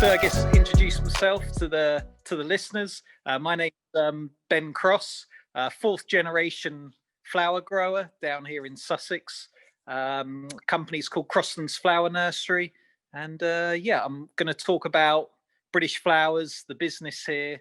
I guess introduce myself to the listeners. My name is Ben Cross, fourth generation flower grower down here in Sussex. Company's called Crossland's Flower Nursery, and I'm going to talk about British flowers, the business here,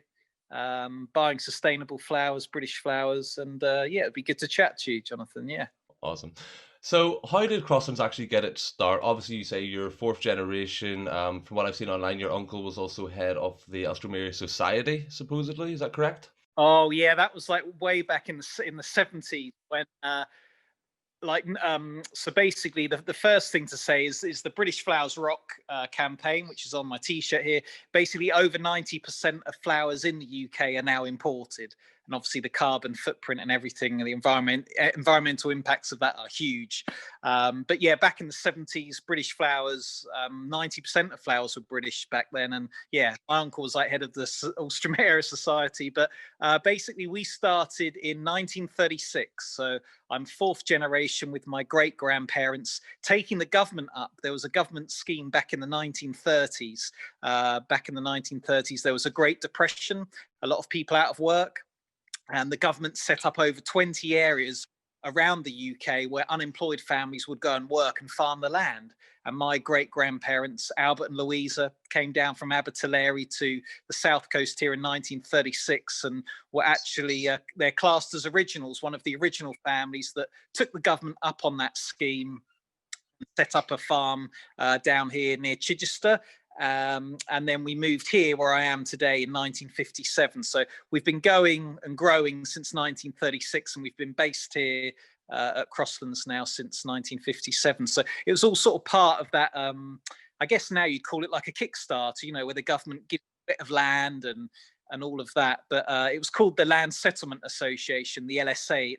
buying sustainable flowers, British flowers, and it'd be good to chat to you, Jonathan. Yeah. Awesome. So, how did Crosslands actually get its start? Obviously, you say you're fourth generation. From what I've seen online, your uncle was also head of the Alstroemeria Society, supposedly. Is that correct? Oh yeah, that was like way back in the 70s when so basically the first thing to say is the British Flowers Rock campaign, which is on my t-shirt here. Basically over 90% of flowers in the UK are now imported, and obviously the carbon footprint and everything and the environmental impacts of that are huge. But yeah, back in the 70s, British flowers, 90% of flowers were British back then. And yeah, my uncle was like head of the Alstroemeria Society. But basically we started in 1936, so I'm fourth generation with my great grandparents taking the government up. There was a government scheme back in the 1930s. Back in the 1930s, there was a Great Depression, a lot of people out of work, and the government set up over 20 areas around the UK where unemployed families would go and work and farm the land. And my great grandparents, Albert and Louisa, came down from Abertillery to the south coast here in 1936 and were actually, they're classed as originals, one of the original families that took the government up on that scheme and set up a farm down here near Chichester. And then we moved here where I am today in 1957. So we've been going and growing since 1936, and we've been based here at Crosslands now since 1957. So it was all sort of part of that, I guess now you'd call it like a Kickstarter, you know, where the government gives a bit of land and all of that. But it was called the Land Settlement Association, the LSA.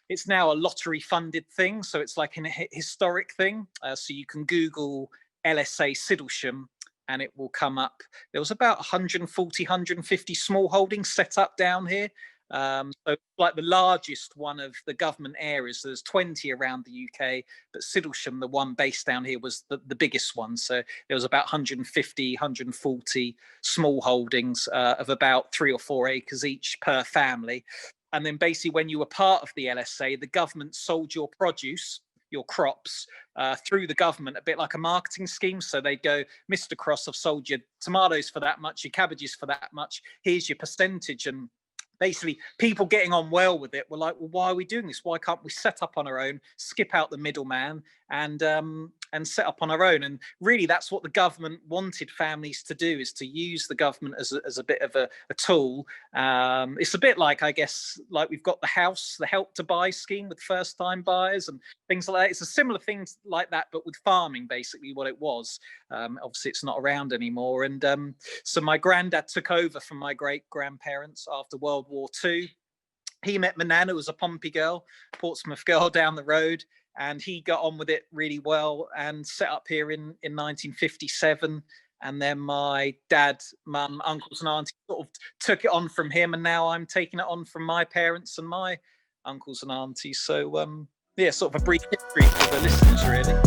It's now a lottery funded thing. So it's like a historic thing. So you can Google LSA Siddlesham and it will come up. There was about 140, 150 small holdings set up down here. So like the largest one of the government areas. There's 20 around the UK, but Siddlesham, the one based down here, was the biggest one. So there was about 150, 140 small holdings of about 3 or 4 acres each per family. And then basically when you were part of the LSA, the government sold your produce, your crops, through the government, a bit like a marketing scheme. So they'd go, Mr. Cross, I've sold your tomatoes for that much, your cabbages for that much, here's your percentage. And basically people getting on well with it were like, well, why are we doing this? Why can't we set up on our own, skip out the middleman and set up on our own? And really that's what the government wanted families to do, is to use the government as a bit of a tool. It's a bit like, I guess, like we've got the Help to Buy scheme with first time buyers and things like that. It's a similar thing like that, but with farming, basically what it was. Obviously it's not around anymore. And so my granddad took over from my great grandparents after World War II. He met my nan, who was a Pompey girl, Portsmouth girl down the road, and he got on with it really well and set up here in 1957. And then my dad, mum, uncles and aunties sort of took it on from him, and now I'm taking it on from my parents and my uncles and aunties. So sort of a brief history for the listeners, really.